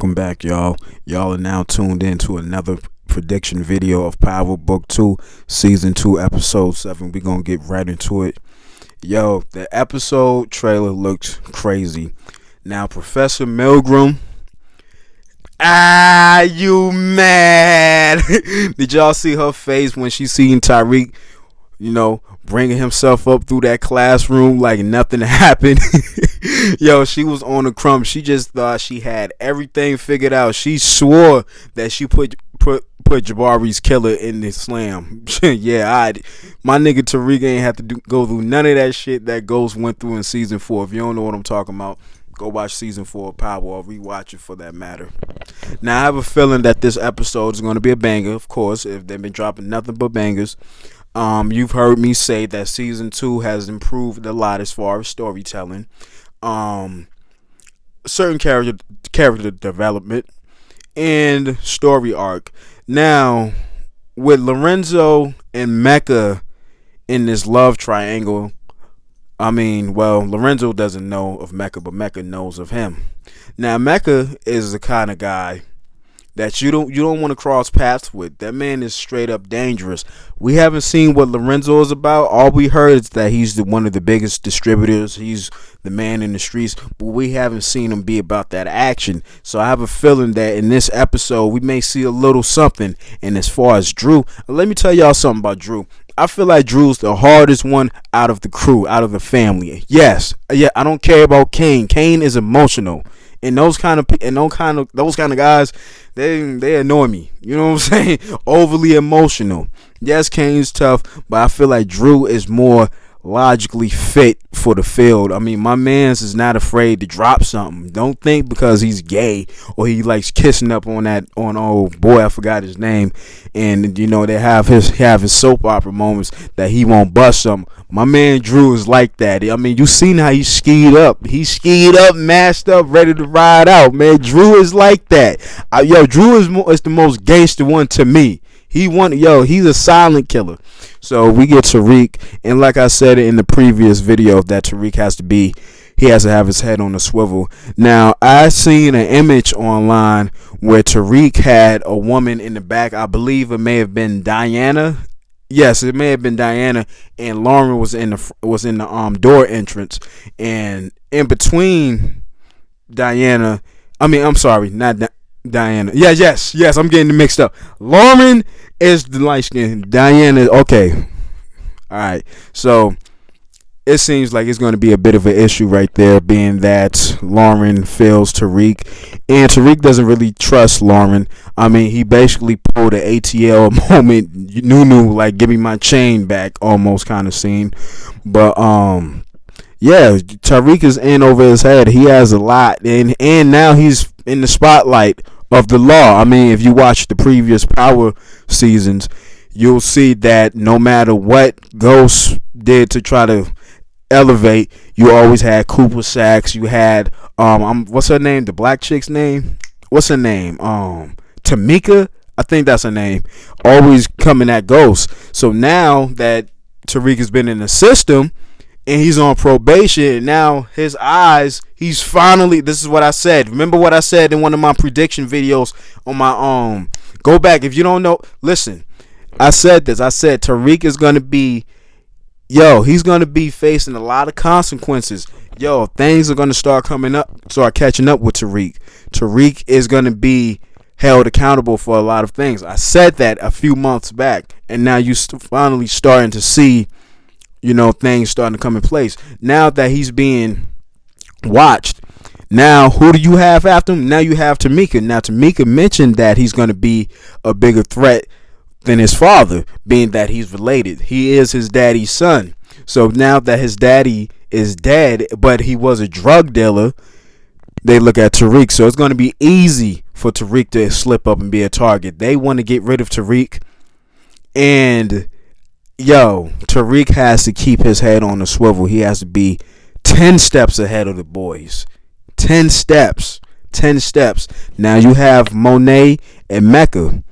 Welcome back, y'all. Y'all are now tuned in to another prediction video of Power Book 2, Season 2, Episode 7. We're going to get right into it. Yo, the episode trailer looks crazy. Now, Professor Milgram. You mad? Did y'all see her face when she seen Tariq, bringing himself up through that classroom like nothing happened? Yo, she was on the crumb. She just thought she had everything figured out. She swore that she put Jabari's killer in the slam. My nigga Tariq ain't have to go through none of that shit that Ghost went through in season 4. If you don't know what I'm talking about, go watch season 4 of Power, or rewatch it for that matter. Now, I have a feeling that this episode is going to be a banger, of course, if they've been dropping nothing but bangers. You've heard me say that season 2 has improved a lot as far as storytelling. Certain character development and story arc. Now, with Lorenzo and Mecca in this love triangle, Lorenzo doesn't know of Mecca, but Mecca knows of him. Now, Mecca is the kind of guy that you don't want to cross paths with. That man is straight up dangerous. We haven't seen what Lorenzo is about. All we heard is that he's one of the biggest distributors. He's the man in the streets, but we haven't seen him be about that action. So I have a feeling that in this episode we may see a little something. And as far as Drew, let me tell y'all something about Drew. I feel like Drew's the hardest one out of the crew, out of the family. Yes, I don't care about Kane. Kane is emotional. And those kind of guys, they annoy me. You know what I'm saying? Overly emotional. Yes, Kane's tough, but I feel like Drew is more logically fit for the field. My man's is not afraid to drop something. Don't think because he's gay or he likes kissing up on old boy, I forgot his name, and they have his soap opera moments that he won't bust something. My man Drew is like that. You seen how he skied up. He skied up, masked up, ready to ride out, man. Drew is like that. Drew is the most gangster one to me. He's a silent killer. So we get Tariq, and like I said in the previous video, that Tariq has to have his head on a swivel. Now, I seen an image online where Tariq had a woman in the back. I believe it may have been Diana. Yes, it may have been Diana, and Lauren was in the door entrance, and in between Diana, I'm sorry, not Diana. Yes, I'm getting mixed up. Lauren is the light skin. Diana, okay. Alright, so it seems like it's going to be a bit of an issue right there, being that Lauren feels Tariq, and Tariq doesn't really trust Lauren. He basically pulled an ATL moment, Nunu, like, give me my chain back, almost kind of scene. But Tariq is in over his head. He has a lot, and now he's in the spotlight of the law. If you watch the previous Power seasons, you'll see that no matter what Ghost did to try to elevate, you always had Cooper Sacks. You had what's her name? The black chick's name? What's her name? Tamika, I think that's her name. Always coming at Ghost. So now that Tariq has been in the system and he's on probation, and now his eyes, he's finally, this is what I said. Remember what I said in one of my prediction videos on my go back if you don't know. Listen, I said this. I said Tariq is going to be, he's going to be facing a lot of consequences. Things are going to start catching up with Tariq. Tariq is going to be held accountable for a lot of things. I said that a few months back, and now you finally starting to see, things starting to come in place. Now that he's being watched, now who do you have after him? Now you have Tamika. Now Tamika mentioned that he's going to be a bigger threat than his father, being that he's related. He is his daddy's son. So now that his daddy is dead, but he was a drug dealer, they look at Tariq. So it's going to be easy for Tariq to slip up and be a target. They want to get rid of Tariq, and Tariq has to keep his head on the swivel. He has to be 10 steps ahead of the boys. 10 steps. Now you have Monet and Mecca.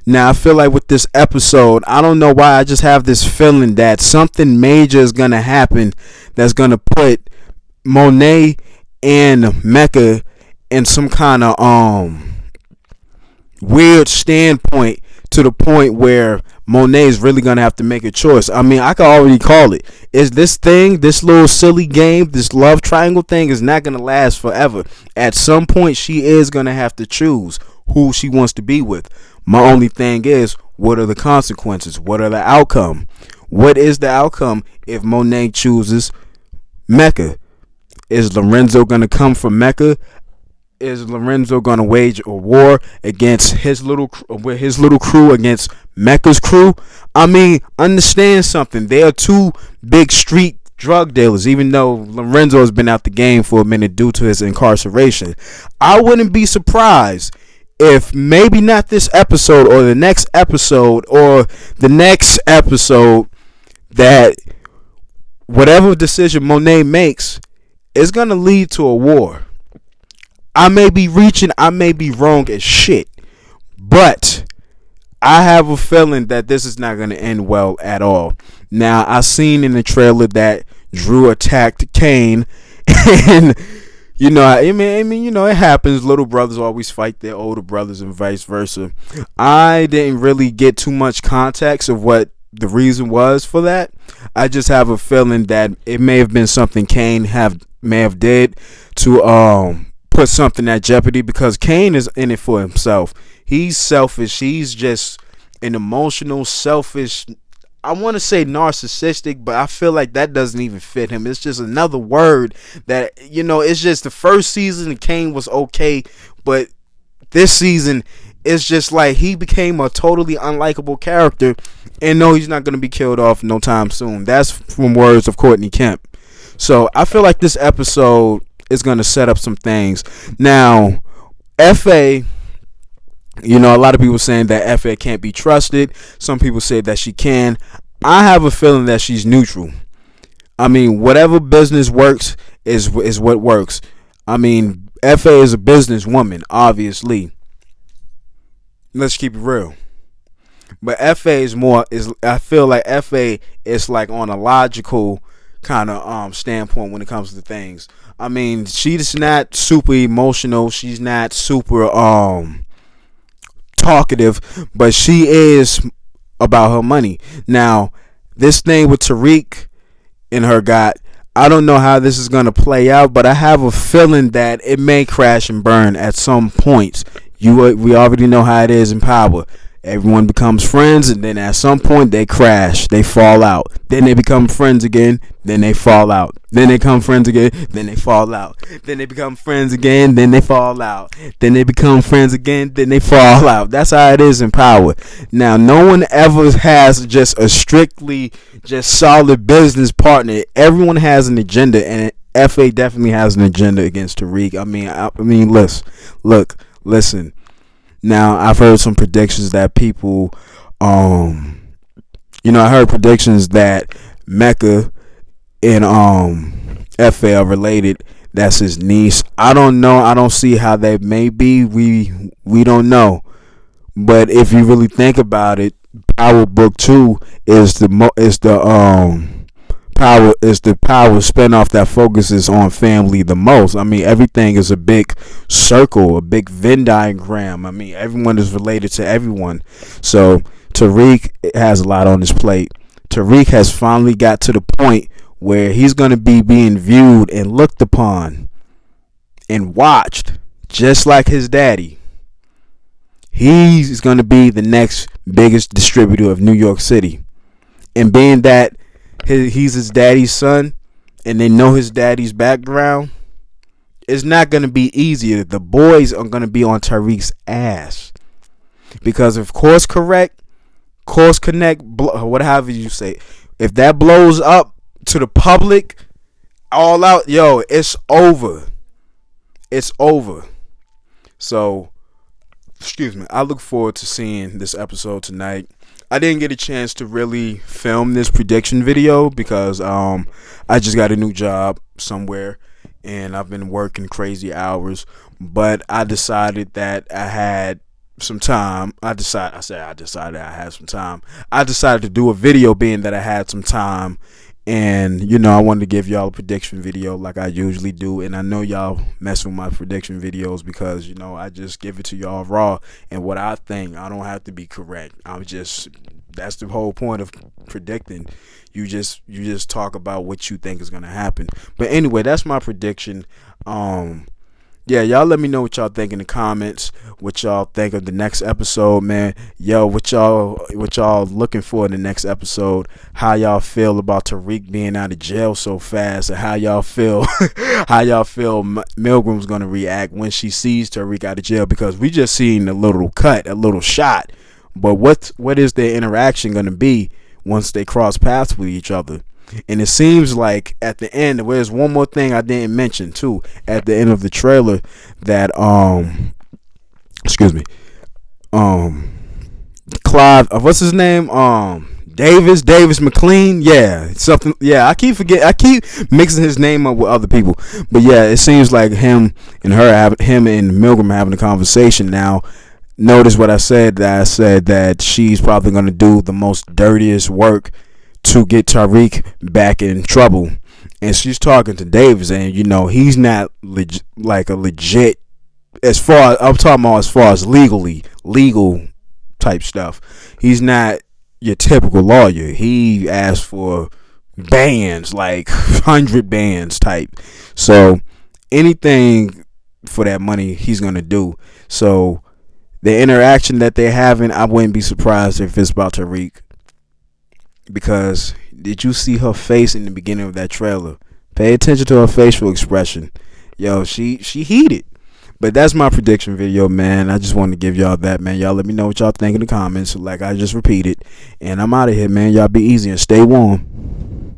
Now, I feel like with this episode, I don't know why, I just have this feeling that something major is going to happen that's going to put Monet and Mecca in some kind of weird standpoint, to the point where Monet is really gonna have to make a choice. I mean, I can already call it. Is this thing, this little silly game, this love triangle thing, is not gonna last forever. At some point, she is gonna have to choose who she wants to be with. My only thing is, what are the consequences? What are the outcome? What is the outcome if Monet chooses Mecca? Is Lorenzo gonna come from Mecca? Is Lorenzo gonna wage a war against his little crew against Mecca's crew? I mean, understand something. They are two big street drug dealers, even though Lorenzo has been out the game for a minute due to his incarceration. I wouldn't be surprised if maybe not this episode or the next episode or the next episode, that whatever decision Monet makes is gonna lead to a war. I may be reaching, I may be wrong as shit, but I have a feeling that this is not going to end well at all. Now, I seen in the trailer that Drew attacked Kane, and I mean, it happens. Little brothers always fight their older brothers, and vice versa. I didn't really get too much context of what the reason was for that. I just have a feeling that it may have been something Kane may have did to put something at jeopardy, because Kane is in it for himself. He's selfish. He's just an emotional, selfish, I want to say narcissistic, but I feel like that doesn't even fit him. It's just another word that, it's just the first season Kane was okay, but this season it's just like he became a totally unlikable character, and no, he's not going to be killed off no time soon. That's from words of Courtney Kemp. So I feel like this episode is going to set up some things. Now, FA, a lot of people saying that FA can't be trusted. Some people say that she can. I have a feeling that she's neutral. I mean, whatever business works is what works. I mean, FA is a businesswoman, obviously. Let's keep it real. But FA I feel like FA is like on a logical kind of standpoint when it comes to things. I mean, she's not super emotional. She's not super talkative, but she is about her money. Now, this thing with Tariq and her I don't know how this is going to play out, but I have a feeling that it may crash and burn at some point. We already know how it is in power. Everyone becomes friends, and then at some point they crash, they fall out. Then they become friends again, then they fall out. Then they become friends again, then they fall out. Then they become friends again, then they fall out. Then they become friends again, then they fall out. That's how it is in power. Now, no one ever has just a strictly just solid business partner. Everyone has an agenda, and FA definitely has an agenda against Tariq. I mean, listen. Now, I've heard some predictions that people, I heard predictions that Mecca and FA are related. That's his niece. I don't know. I don't see how they may be. We don't know. But if you really think about it, Power Book 2 is the power spinoff that focuses on family the most. I mean, everything is a big circle, a big Venn diagram. I mean, everyone is related to everyone. So Tariq has a lot on his plate. Tariq has finally got to the point where he's going to be being viewed and looked upon and watched just like his daddy. He's going to be the next biggest distributor of New York City. And being that he's his daddy's son, and they know his daddy's background, it's not going to be easier. The boys are going to be on Tariq's ass, because if course connect, whatever you say, if that blows up to the public, all out, it's over. It's over. So, excuse me. I look forward to seeing this episode tonight. I didn't get a chance to really film this prediction video because I just got a new job somewhere and I've been working crazy hours. But I decided that I had some time. I decided I had some time. I decided to do a video being that I had some time, And you know, I wanted to give y'all a prediction video like I usually do, and I know y'all mess with my prediction videos because you know I just give it to y'all raw and what I think. I don't have to be correct. I'm just That's the whole point of predicting. You just talk about what you think is gonna happen. But anyway, that's my prediction. Um, yeah, y'all let me know what y'all think in the comments. What y'all think of the next episode, man. Yo, what y'all looking for in the next episode? How y'all feel about Tariq being out of jail so fast, and how y'all feel how y'all feel Milgram's gonna react when she sees Tariq out of jail? Because we just seen a little cut, a little shot. But what is their interaction gonna be once they cross paths with each other? And it seems like at the end, there's one more thing I didn't mention too. At the end of the trailer, that excuse me, um, Clive, what's his name? Davis McLean. Yeah, something. Yeah, I keep mixing his name up with other people. But yeah, it seems like him and Milgram having a conversation now. Notice what I said. That I said that she's probably gonna do the most dirtiest work to get Tariq back in trouble. And she's talking to Davis, and you know he's not like a legit. As far as I'm talking about, as far as legal type stuff, he's not your typical lawyer. He asks for bands, like 100 bands type. So anything for that money, he's gonna do. So the interaction that they're having, I wouldn't be surprised if it's about Tariq. Because did you see her face in the beginning of that trailer? Pay attention to her facial expression. Yo, she heated. But that's my prediction video, man. I just wanted to give y'all that, man. Y'all let me know what y'all think in the comments, like I just repeated. And I'm out of here, man. Y'all be easy and stay warm.